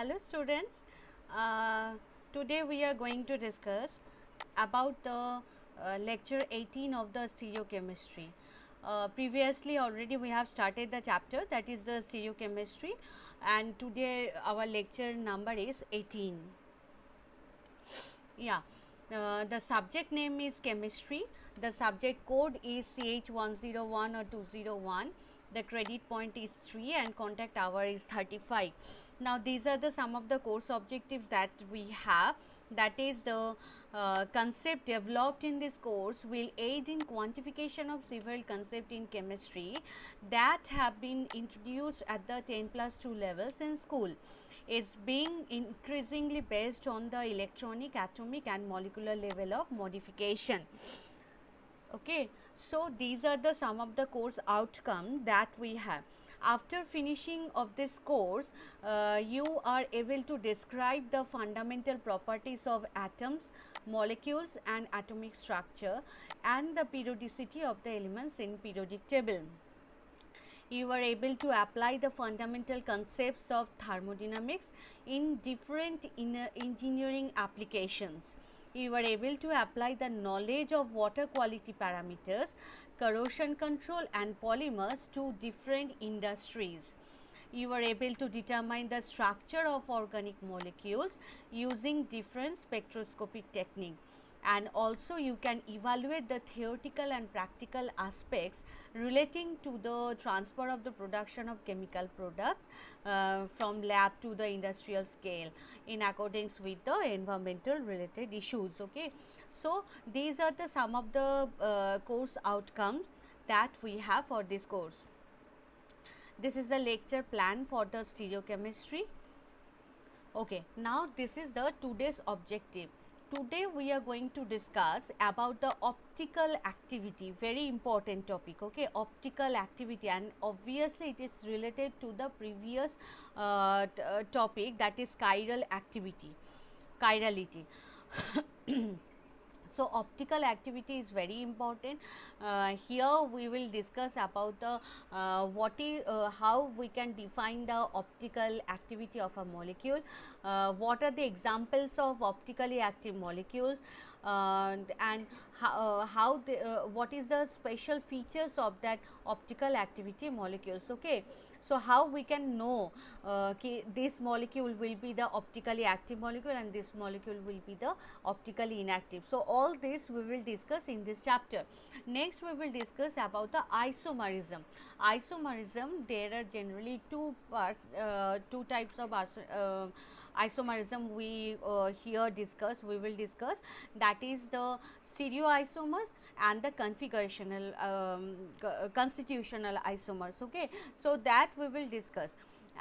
Hello students, today we are going to discuss about the lecture 18 of the stereochemistry. Previously already we have started the chapter, that is the stereochemistry, and today our lecture number is 18. Yeah, the subject name is chemistry, the subject code is CH101 or 201, the credit point is 3 and contact hour is 35. Now these are the some of the course objectives that we have, that is the concept developed in this course will aid in quantification of several concepts in chemistry that have been introduced at the 10+2 levels in school. Is being increasingly based on the electronic, atomic and molecular level of modification. Okay, so these are the some of the course outcome that we have. After finishing of this course, you are able to describe the fundamental properties of atoms, molecules and atomic structure and the periodicity of the elements in periodic table. You are able to apply the fundamental concepts of thermodynamics in different engineering applications. You are able to apply the knowledge of water quality parameters, corrosion control and polymers to different industries. You are able to determine the structure of organic molecules using different spectroscopic technique, and also you can evaluate the theoretical and practical aspects relating to the transfer of the production of chemical products from lab to the industrial scale in accordance with the environmental related issues. Okay, so these are the some of the course outcomes that we have for this course. This is the lecture plan for the stereochemistry. Okay, now this is the today's objective. Today we are going to discuss about the optical activity, very important topic. Okay, optical activity, and obviously it is related to the previous topic, that is chiral activity, chirality. So optical activity is very important. Here we will discuss about the how we can define the optical activity of a molecule, what are the examples of optically active molecules, and how what is the special features of that optical activity molecules. Okay, so how we can know this molecule will be the optically active molecule and this molecule will be the optically inactive. So all this we will discuss in this chapter. Next we will discuss about the isomerism. Isomerism, there are generally two parts, two types of isomerism we we will discuss, that is the stereoisomers and the configurational constitutional isomers. Okay, so that we will discuss,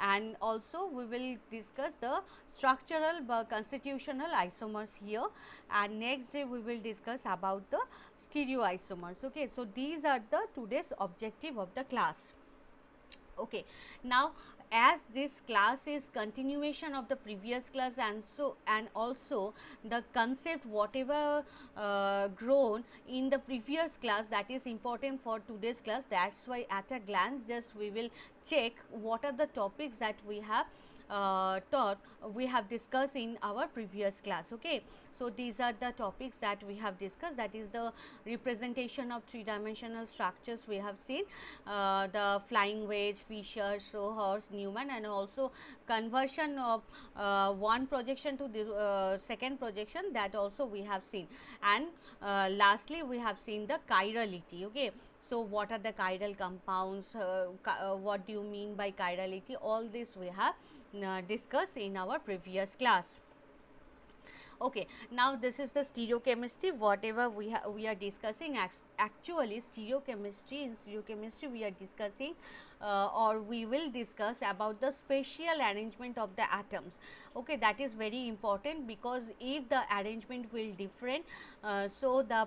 and also we will discuss the structural constitutional isomers here, and next day we will discuss about the stereoisomers. Okay, so these are the today's objective of the class. Okay, now as this class is continuation of the previous class, and so and also the concept whatever grown in the previous class, that is important for today's class. That's why at a glance just we will check what are the topics that we have we have discussed in our previous class. Okay, so these are the topics that we have discussed, that is the representation of three-dimensional structures we have seen, the flying wedge, Fisher, Schroers, Newman, and also conversion of one projection to the second projection, that also we have seen, and lastly we have seen the chirality. Okay, so what are the chiral compounds, what do you mean by chirality, all this we have discussed in our previous class. Okay, now this is the stereochemistry, whatever we are discussing. Actually stereochemistry, in stereochemistry we are discussing or we will discuss about the spatial arrangement of the atoms. Okay, that is very important, because if the arrangement will different, so the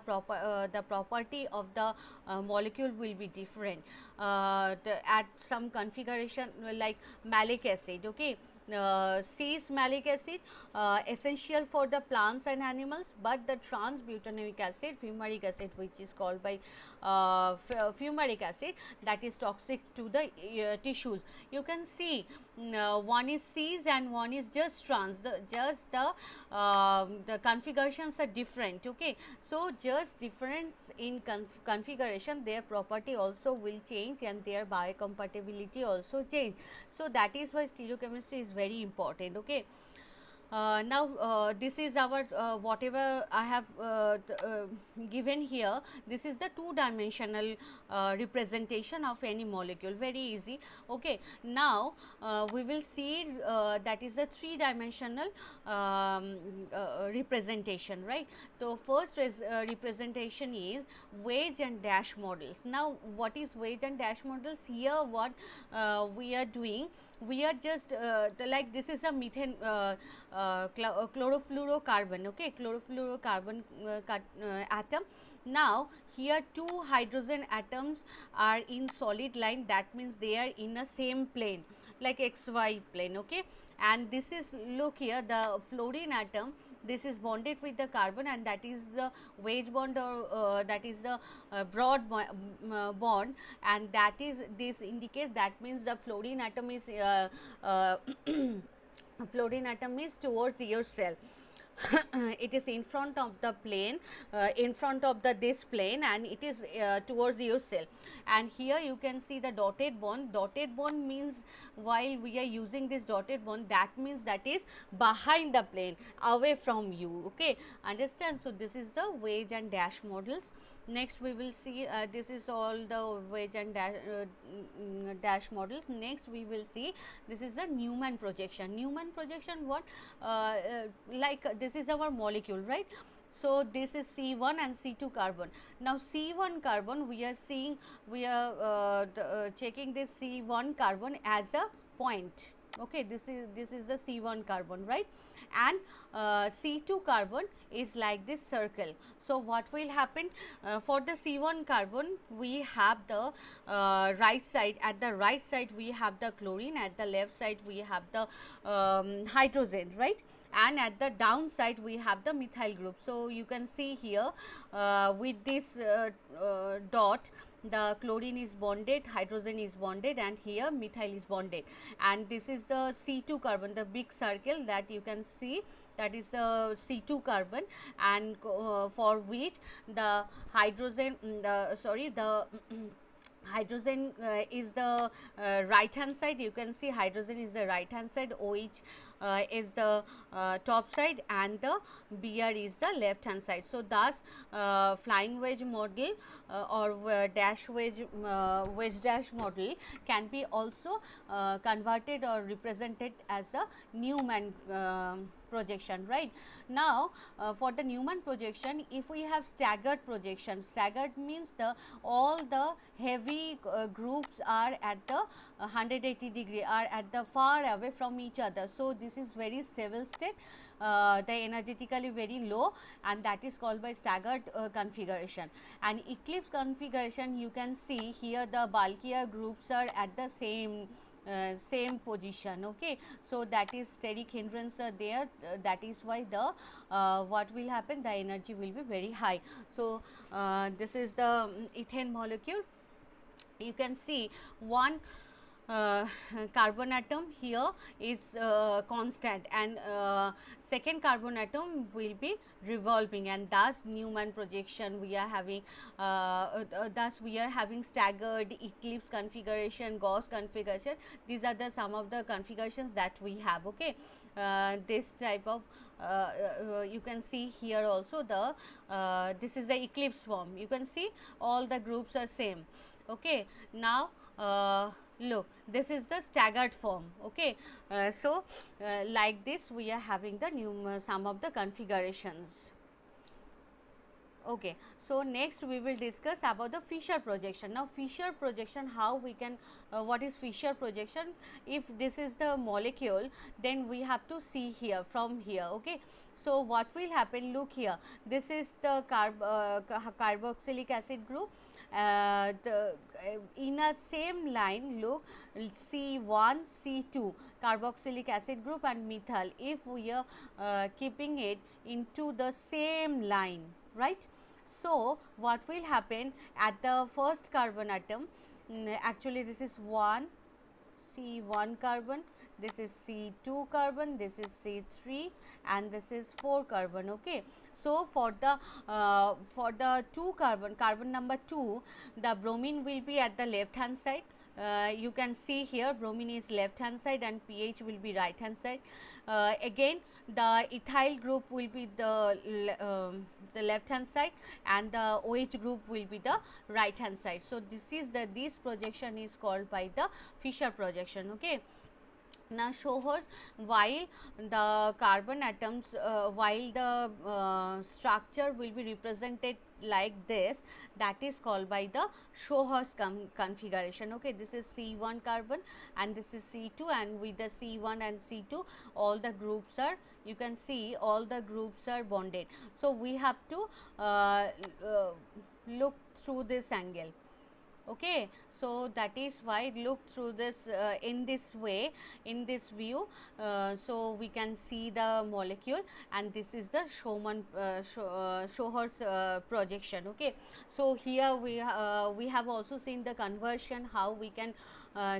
property of the molecule will be different at some configuration, like malic acid. Okay, C is malic acid, essential for the plants and animals, but the trans-butanoic acid, fumaric acid, which is called by fumaric acid, that is toxic to the tissues. You can see one is Cs and one is just trans, the configurations are different. Okay, so just difference in configuration, their property also will change and their biocompatibility also change. So that is why stereochemistry is very important. Okay. Now, this is our whatever I have given here. This is the two-dimensional representation of any molecule, very easy. Okay. Now, we will see that is the three-dimensional representation, right. So, first representation is wedge and dash models. Now, what is wedge and dash models? Here what we are doing, we are just like this is a methane chlorofluorocarbon. Okay, chlorofluorocarbon atom. Now here two hydrogen atoms are in solid line, that means they are in a same plane like xy plane. Okay, and this is, look here, the fluorine atom, this is bonded with the carbon, and that is the wedge bond, or that is the broad bond, and that is, this indicates, that means the fluorine atom is fluorine atom is towards your cell. It is in front of the plane, in front of the this plane, and it is towards your cell. And here you can see the dotted bond. Dotted bond means, while we are using this dotted bond, that means that is behind the plane, away from you. Okay, understand? So this is the wedge and dash models. Next we will see, this is all the wedge and dash models. Next we will see, this is the Newman projection. Newman projection, what, like this is our molecule, right. So this is C1 and C2 carbon. Now C1 carbon, we are seeing, we are checking this C1 carbon as a point. Okay, this is the C1 carbon, right. And C2 carbon is like this circle. So what will happen, for the C1 carbon, we have the right side, at the right side we have the chlorine, at the left side we have the hydrogen, right, and at the downside we have the methyl group. So you can see here with this dot, the chlorine is bonded, hydrogen is bonded, and here methyl is bonded, and this is the C2 carbon, the big circle that you can see, that is the C2 carbon, and for which the hydrogen, the hydrogen is the right hand side. You can see hydrogen is the right hand side, OH is the top side, and the Br is the left hand side. So thus flying wedge model or dash wedge dash model can be also converted or represented as a Newman projection, right. Now for the Newman projection, if we have staggered projection, staggered means the all the heavy groups are at the 180 degree, are at the far away from each other. So this is very stable state, the energetically very low, and that is called by staggered configuration. And eclipse configuration, you can see here the bulkier groups are at the same position. Okay, so that is steric hindrance are there, that is why the what will happen, the energy will be very high. So this is the ethane molecule. You can see one carbon atom here is constant, and second carbon atom will be revolving, and thus Newman projection we are having, thus we are having staggered, eclipse configuration, Gauss configuration. These are the some of the configurations that we have. Okay, this type of you can see here also the this is the eclipse form. You can see all the groups are same. Okay, now look, this is the staggered form. Okay, so like this we are having the some of the configurations. Okay, so next we will discuss about the Fischer projection. Now Fischer projection, how we can, what is Fischer projection? If this is the molecule, then we have to see here from here. Okay, so what will happen, look here, this is the carboxylic acid group, in a same line, look, C1, C2 carboxylic acid group and methyl, if we are keeping it into the same line, right. So, what will happen at the first carbon atom, actually this is 1 C1 carbon, this is C2 carbon, this is C3 and this is 4 carbon. Okay. So, for the 2 carbon number 2, the bromine will be at the left hand side. You can see here bromine is left hand side and pH will be right hand side. Again the ethyl group will be the left hand side and the OH group will be the right hand side. So, this projection is called by the Fischer projection. Okay. Now, show us while the carbon atoms, while the structure will be represented like this, that is called by the Shohers configuration. Okay, this is C1 carbon and this is C2, and with the C1 and C2 all the groups are, you can see all the groups are bonded. So, we have to look through this angle. Okay. So, that is why look through this in this way, in this view. So, we can see the molecule and this is the Shohers projection. Okay. So, here we have also seen the conversion, how we can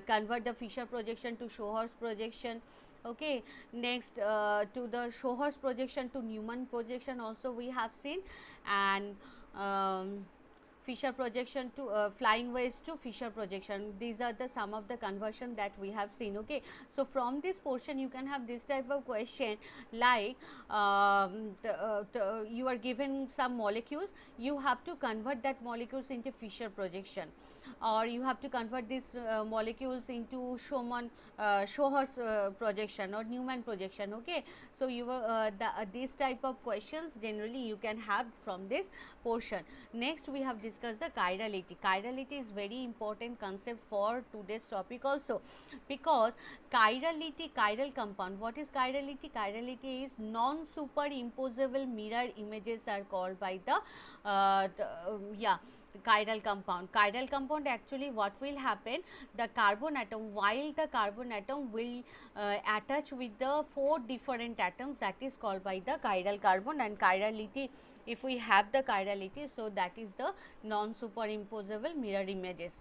convert the Fischer projection to Shohers projection. Okay. Next to the Shohers projection to Newman projection also we have seen, and Fischer projection to flying wedge to Fischer projection. These are the some of the conversion that we have seen. Okay. So, from this portion you can have this type of question like you are given some molecules, you have to convert that molecules into Fischer projection, or you have to convert these molecules into Shohers projection or Newman projection. Okay. So, these type of questions generally you can have from this portion. Next, we have discussed the chirality. Chirality is very important concept for today's topic also, because chirality, chiral compound. What is chirality? Chirality is non-superimposable mirror images are called by the chiral compound. Chiral compound, actually what will happen, the carbon atom, while the carbon atom will attach with the 4 different atoms, that is called by the chiral carbon. And chirality, if we have the chirality, so that is the non superimposable mirror images.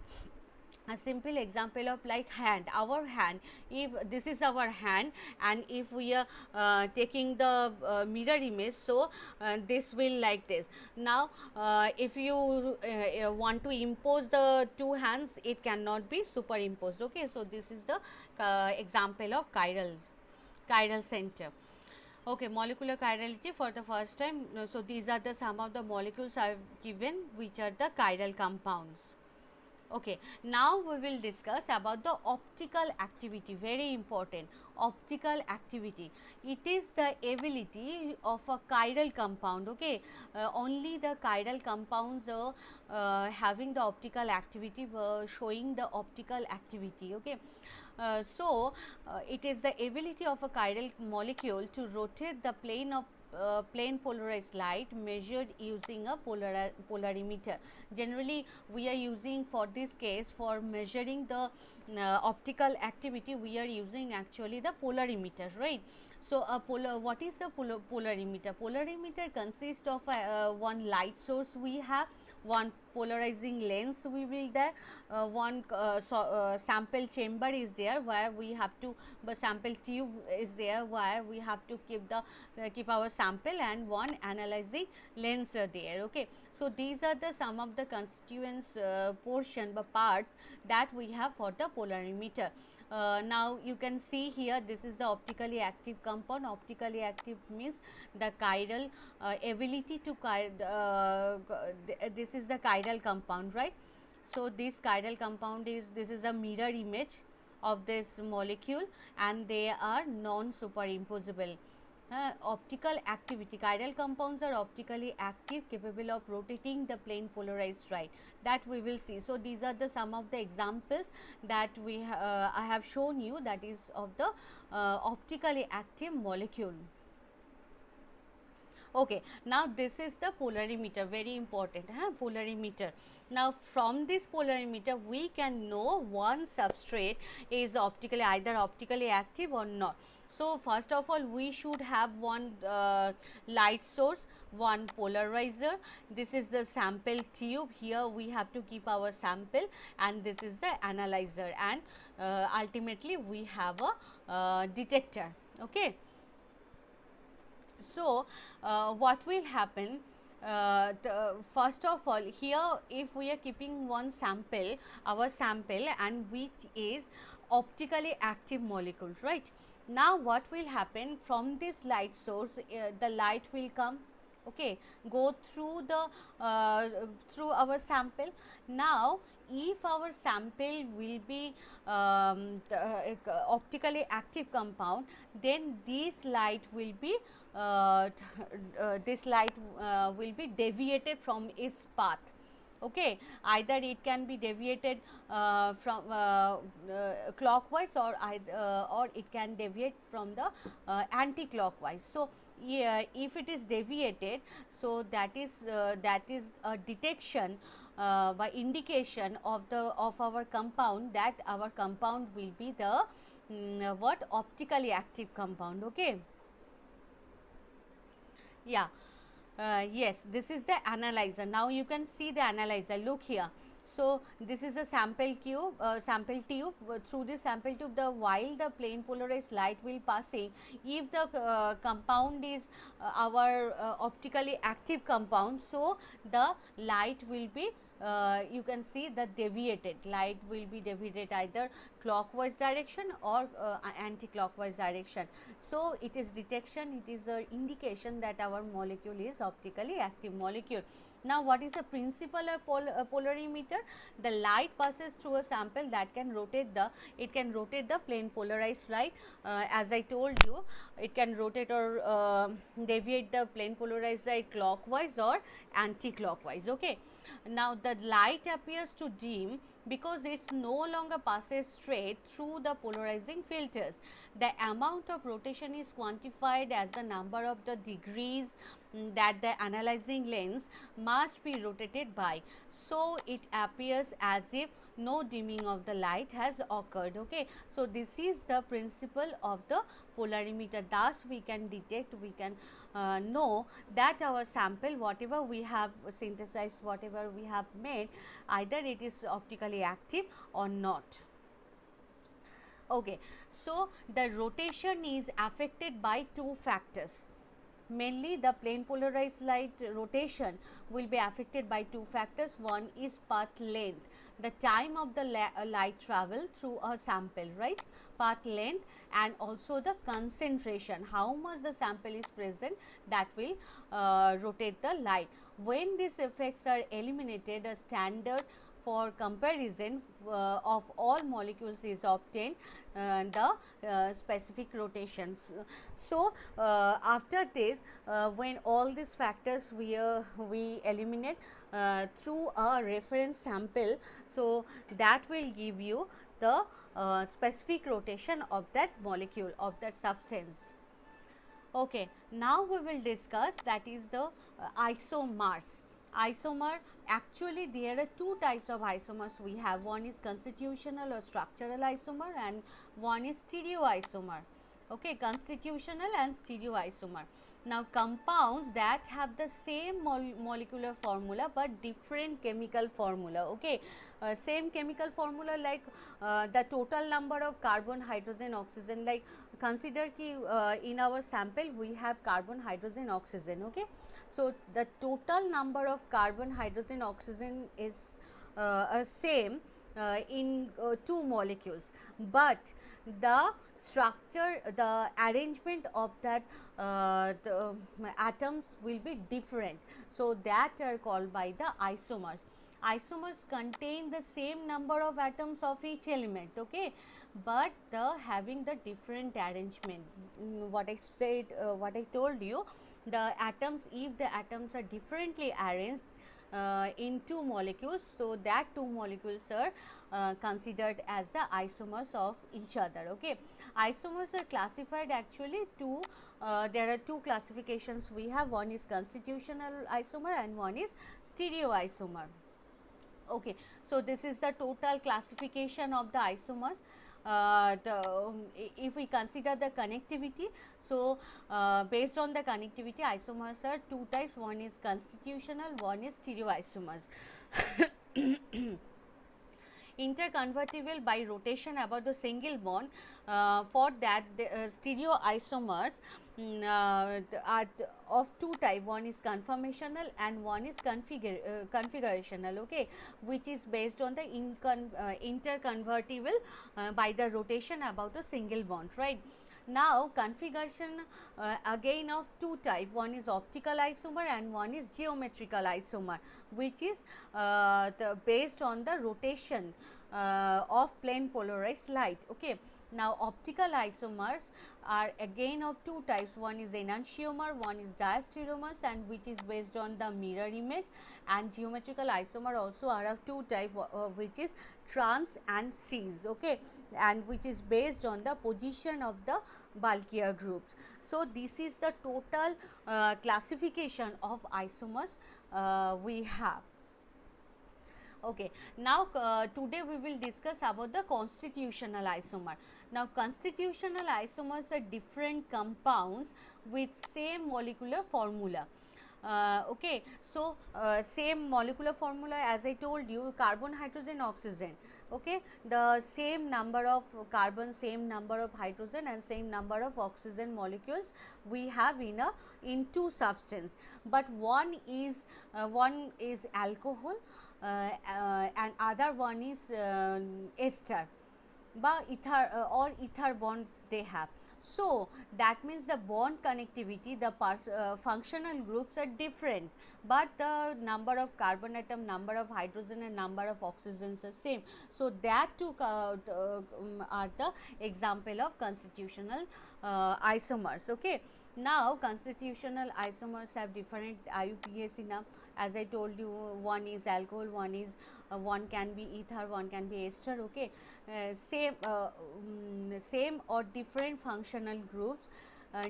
A simple example of like hand, our hand, if this is our hand and if we are taking the mirror image, so this will like this. Now, if you want to impose the 2 hands, it cannot be superimposed. Okay. So, this is the example of chiral center. Okay, molecular chirality for the first time. So, these are the some of the molecules I have given which are the chiral compounds. Okay. Now, we will discuss about the optical activity, very important, optical activity. It is the ability of a chiral compound. Okay. Only the chiral compounds having the optical activity, showing the optical activity. Okay. It is the ability of a chiral molecule to rotate the plane of plane polarized light measured using a polarimeter. Generally, we are using for this case, for measuring the optical activity, we are using actually the polarimeter, right. So, what is a polarimeter? Polarimeter consists of one light source we have, one polarizing lens we will there, one sample chamber is there where we have to, sample tube is there where we have to keep our sample, and one analyzing lens are there. Okay. So, these are the some of the constituents portion parts that we have for the polarimeter. Now, you can see here, this is the optically active compound. Optically active means the chiral ability to this is the chiral compound, right. So, this chiral compound is, this is a mirror image of this molecule and they are non superimposable. Optical activity, chiral compounds are optically active, capable of rotating the plane polarized light, that we will see. So, these are the some of the examples that I have shown you, that is of the optically active molecule. Okay, now this is the polarimeter, very important, polarimeter. Now from this polarimeter we can know one substrate is either optically active or not. So first of all we should have one light source, one polarizer. This is the sample tube. Here we have to keep our sample, and this is the analyzer, and ultimately we have a detector. Okay. So, what will happen, first of all, here if we are keeping one sample, our sample, and which is optically active molecules, right. Now, what will happen, from this light source, the light will come, okay, go through the through our sample. Now, if our sample will be optically active compound, then this light will be will be deviated from its path. Okay, either it can be deviated from clockwise, or it can deviate from the anti-clockwise. So, yeah, if it is deviated, so that is a detection by indication of our compound, that our compound will be the what, optically active compound. Okay. Yeah. Yes, this is the analyzer. Now you can see the analyzer. Look here. So this is a sample sample tube. Through this sample tube, while the plane polarized light will passing, if the compound is our optically active compound, so the light will be you can see the deviated light will be deviated either clockwise direction or anti-clockwise direction. So it is detection, it is a indication that our molecule is optically active molecule. Now, what is the principle of polarimeter? The light passes through a sample that can rotate the plane polarized light. As I told you, it can rotate or deviate the plane polarized light clockwise or anti-clockwise. Okay. Now, the light appears to dim because it no longer passes straight through the polarizing filters. The amount of rotation is quantified as the number of the degrees that the analyzing lens must be rotated by. So, it appears as if no dimming of the light has occurred. Okay. So, this is the principle of the polarimeter. Thus, we can detect, we can know that our sample, whatever we have synthesized, whatever we have made, either it is optically active or not. Okay. So, the rotation is affected by two factors. Mainly the plane polarized light rotation will be affected by two factors. One is path length, the time of the light travel through a sample, right, path length, and also the concentration, how much the sample is present, that will rotate the light. When these effects are eliminated, a standard for comparison of all molecules is obtained, the specific rotations. So, after this, when all these factors we eliminate through a reference sample, so that will give you the specific rotation of that molecule, of that substance. Okay, now we will discuss, that is the isomers. Isomer, actually there are two types of isomers we have. One is constitutional or structural isomer, and one is stereoisomer. Okay, constitutional and stereoisomer. Now, compounds that have the same molecular formula but different chemical formula. Okay, same chemical formula, like the total number of carbon, hydrogen, oxygen. Like, consider ki in our sample we have carbon, hydrogen, oxygen. Okay, so the total number of carbon, hydrogen, oxygen is same in two molecules, but the structure, the arrangement of that the atoms will be different. So, that are called by the isomers. Isomers contain the same number of atoms of each element, okay, but having the different arrangement. What I said, what I told you, the atoms, if the atoms are differently arranged, in two molecules. So, that two molecules are considered as the isomers of each other. Okay. Isomers are classified actually to there are two classifications we have, one is constitutional isomer and one is stereoisomer. Okay. So, this is the total classification of the isomers. If we consider the connectivity, so based on the connectivity, isomers are two types, one is constitutional, one is stereoisomers. Interconvertible by rotation about the single bond, for that the stereoisomers are of two type, one is conformational and one is configurational, okay, which is based on the interconvertible by the rotation about a single bond, right. Now, configuration again of two type, one is optical isomer and one is geometrical isomer, which is based on the rotation of plane polarized light. Okay. Now, optical isomers are again of two types, one is enantiomer, one is diastereomers, and which is based on the mirror image, and geometrical isomer also are of two type, which is trans and cis, okay, and which is based on the position of the bulkier groups. So, this is the total classification of isomers we have. Okay. Now, today we will discuss about the constitutional isomer. Now, constitutional isomers are different compounds with same molecular formula. Okay. So, same molecular formula, as I told you, carbon, hydrogen, oxygen. Okay. The same number of carbon, same number of hydrogen and same number of oxygen molecules we have in two substance, but one is alcohol and other one is ester but ether or ether bond they have. So, that means the bond connectivity, the functional groups are different, but the number of carbon atom, number of hydrogen and number of oxygens are same. So, that two are the example of constitutional isomers. Okay. Now, constitutional isomers have different IUPAC now, as I told you, one is alcohol, one is one can be ether, one can be ester. Okay. Same or different functional groups,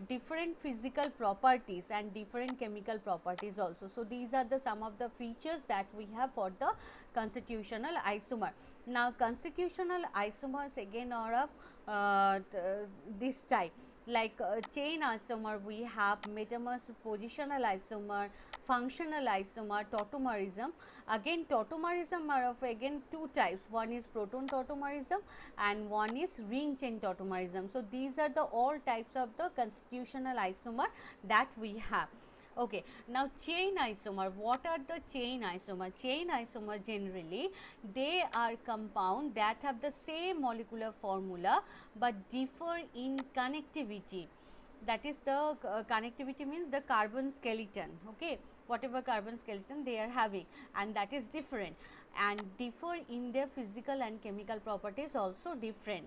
different physical properties and different chemical properties also. So, these are the some of the features that we have for the constitutional isomer. Now, constitutional isomers again are of this type, like chain isomer we have metamers, positional isomer, functional isomer, tautomerism. Again tautomerism are of again two types, one is proton tautomerism and one is ring chain tautomerism. So, these are the all types of the constitutional isomer that we have. Okay. Now, chain isomer, what are the chain isomer? Chain isomer generally they are compound that have the same molecular formula, but differ in connectivity. That is the connectivity means the carbon skeleton, okay, whatever carbon skeleton they are having, and that is different, and differ in their physical and chemical properties also different,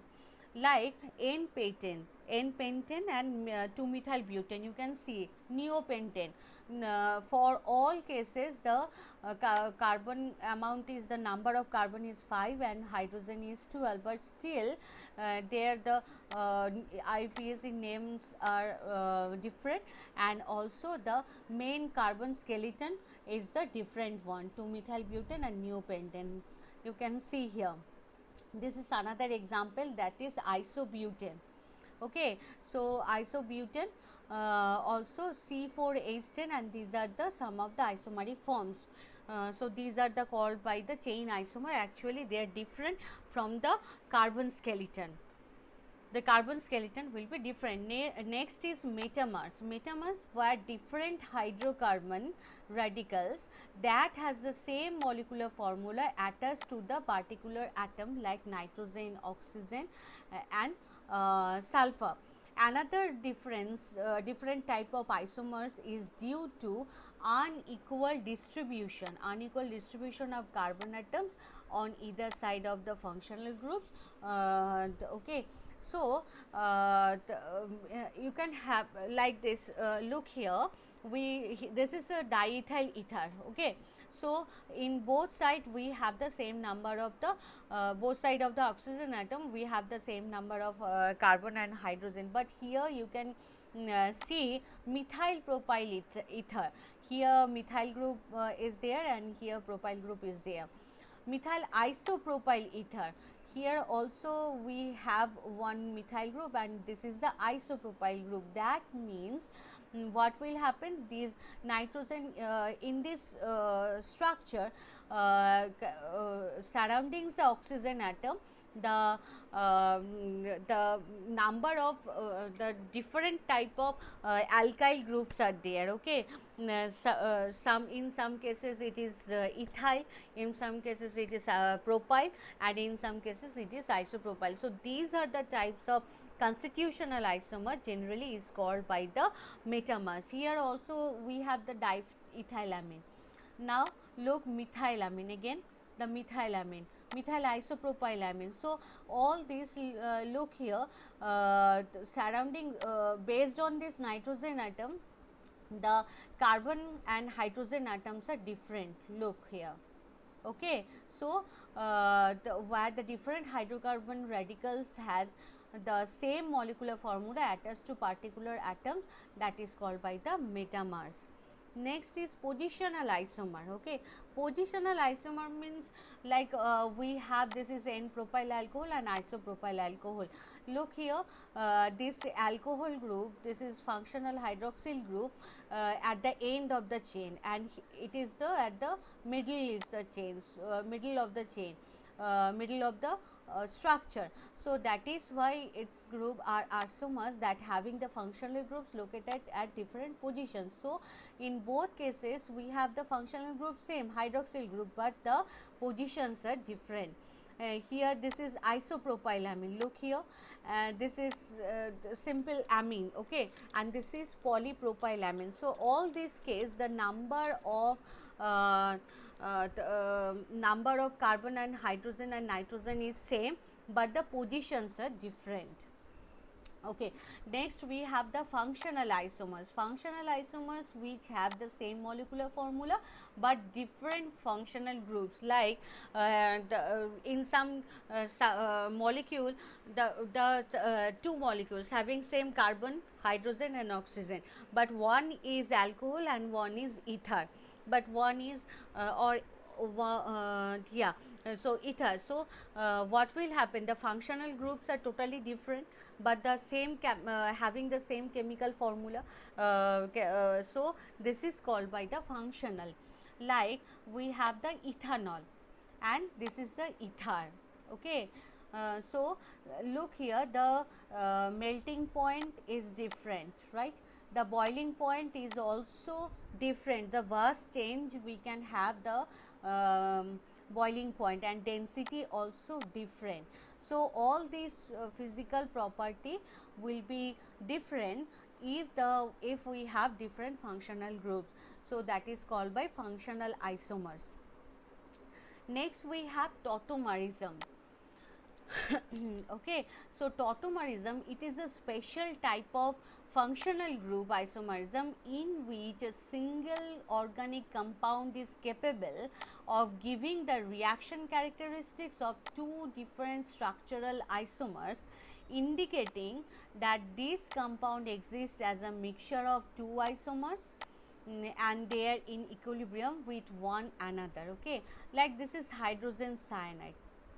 like N-pentane and 2-methyl butane. You can see neopentane. For all cases, the carbon amount is, the number of carbon is 5 and hydrogen is 12, but still there the IUPAC names are different, and also the main carbon skeleton is the different one, 2-methyl butane and neopentane. You can see here. This is another example, that is isobutane. Okay. So, isobutane also C4H10, and these are the some of the isomeric forms. So, these are the called by the chain isomer. Actually, they are different from the carbon skeleton. The carbon skeleton will be different. Next is metamers. Metamers were different hydrocarbon radicals that has the same molecular formula attached to the particular atom, like nitrogen, oxygen and sulfur. Another different type of isomers is due to unequal distribution of carbon atoms on either side of the functional groups. Okay. So, you can have like this, look here, this is a diethyl ether. Okay. So, in both sides we have the same number of the both side of the oxygen atom, we have the same number of carbon and hydrogen, but here you can see methyl propyl ether. Here methyl group is there and here propyl group is there. Methyl isopropyl ether, here also we have one methyl group and this is the isopropyl group. That means what will happen, these nitrogen in this structure surroundings the oxygen atom, the the number of the different type of alkyl groups are there. Okay, some in some cases it is ethyl, in some cases it is propyl, and in some cases it is isopropyl. So these are the types of constitutional isomer generally is called by the metamers. Here also we have the diethylamine. Now look methylamine again, the methylamine, methyl isopropylamine. So all these look here surrounding based on this nitrogen atom, the carbon and hydrogen atoms are different. Look here. Okay. So where the different hydrocarbon radicals has the same molecular formula attached to particular atoms, that is called by the metamers. Next is positional isomer. Okay, positional isomer means like we have, this is N-propyl alcohol and isopropyl alcohol. Look here, this alcohol group, this is functional hydroxyl group at the end of the chain, and it is the at the middle is the chain, middle of the chain, middle of the structure. So that is why its group are isomers that having the functional groups located at different positions. So in both cases we have the functional group same hydroxyl group, but the positions are different. Here this is isopropylamine, look here, this is simple amine, okay, and this is polypropylamine. So all these case the number of number of carbon and hydrogen and nitrogen is same, but the positions are different. Okay. Next we have the functional isomers. Functional isomers which have the same molecular formula but different functional groups, like in some molecule, the two molecules having same carbon, hydrogen and oxygen, but one is alcohol and one is ether, but one is so ether. So what will happen, the functional groups are totally different, but the same having the same chemical formula. So this is called by the functional. Like we have the ethanol and this is the ether. Okay. So look here, the melting point is different, right? The boiling point is also different. The vast change we can have the boiling point, and density also different. So all these physical property will be different if we have different functional groups. So that is called by functional isomers. Next we have tautomerism. Okay, so tautomerism, it is a special type of functional group isomerism in which a single organic compound is capable of giving the reaction characteristics of two different structural isomers, indicating that this compound exists as a mixture of two isomers and they are in equilibrium with one another. Okay, like this is hydrogen cyanide,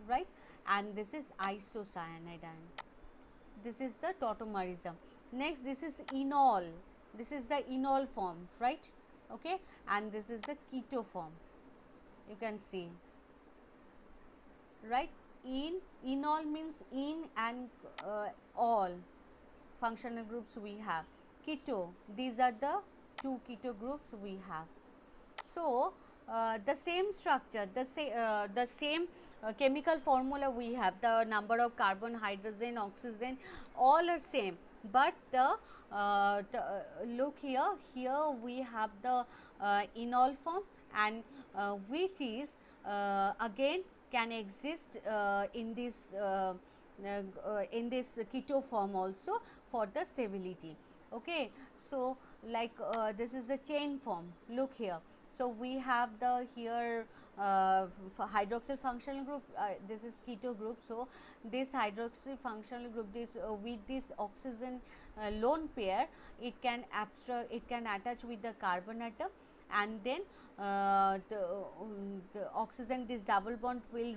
right, and this is isocyanide ion. This is the tautomerism. Next this is enol, this is the enol form, right, okay, and this is the keto form, you can see, right. Enol means in and all functional groups we have. Keto, these are the two keto groups we have. So the same structure, the same chemical formula we have, the number of carbon, hydrogen, oxygen, all are same, but the look here, here we have the enol form, and which is again can exist in this keto form also for the stability. Okay. So like this is the chain form, look here. So we have the here hydroxyl functional group, this is keto group. So this hydroxyl functional group, this with this oxygen lone pair, it can attach with the carbon atom, and then the oxygen, this double bond will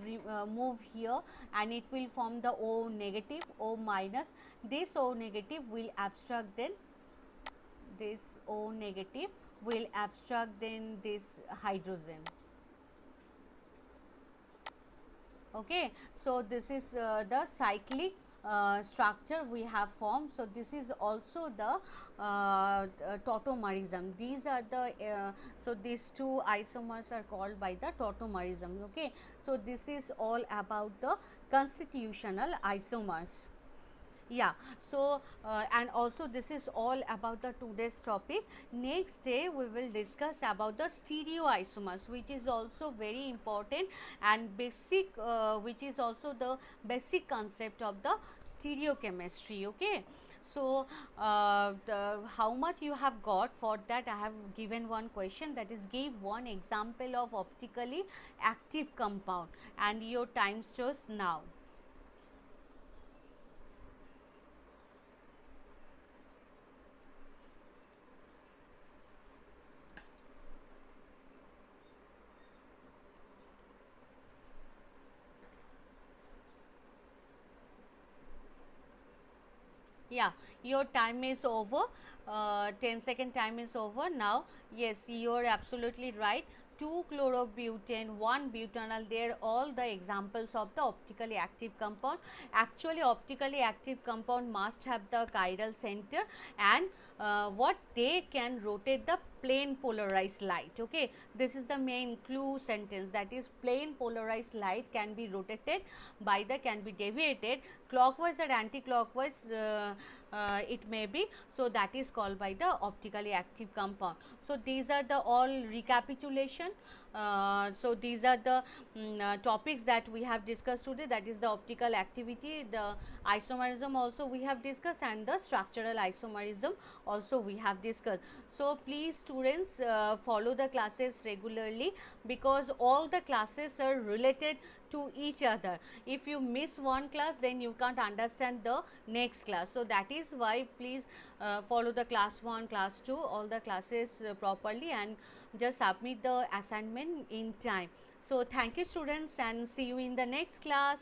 move here, and it will form the O negative, O minus. This O negative will abstract then this O negative will abstract then this hydrogen. Okay. So this is the cyclic structure we have formed. So this is also the tautomerism. These are the so these two isomers are called by the tautomerism. Okay. So this is all about the constitutional isomers. Yeah. So and also this is all about the today's topic. Next day we will discuss about the stereoisomers, which is also very important and basic, which is also the basic concept of the stereochemistry. Okay. So how much you have got for that? I have given one question, that is, give one example of optically active compound, and your time starts now. Yeah, your time is over. 10-second time is over now. Yes, you are absolutely right. 2 chlorobutane, 1 butanol, they are all the examples of the optically active compound. Actually, optically active compound must have the chiral center, and what they can rotate the plane polarized light. Okay, this is the main clue sentence, that is, plane polarized light can be rotated by the, can be deviated clockwise or anti-clockwise, it may be. So that is called by the optically active compound. So these are the all recapitulation. So these are the topics that we have discussed today, that is the optical activity, the isomerism also we have discussed, and the structural isomerism also we have discussed. So please students, follow the classes regularly, because all the classes are related to each other. If you miss one class, then you can't understand the next class. So that is why please follow the class 1, class 2, all the classes properly, and just submit the assignment in time. So thank you students, and see you in the next class.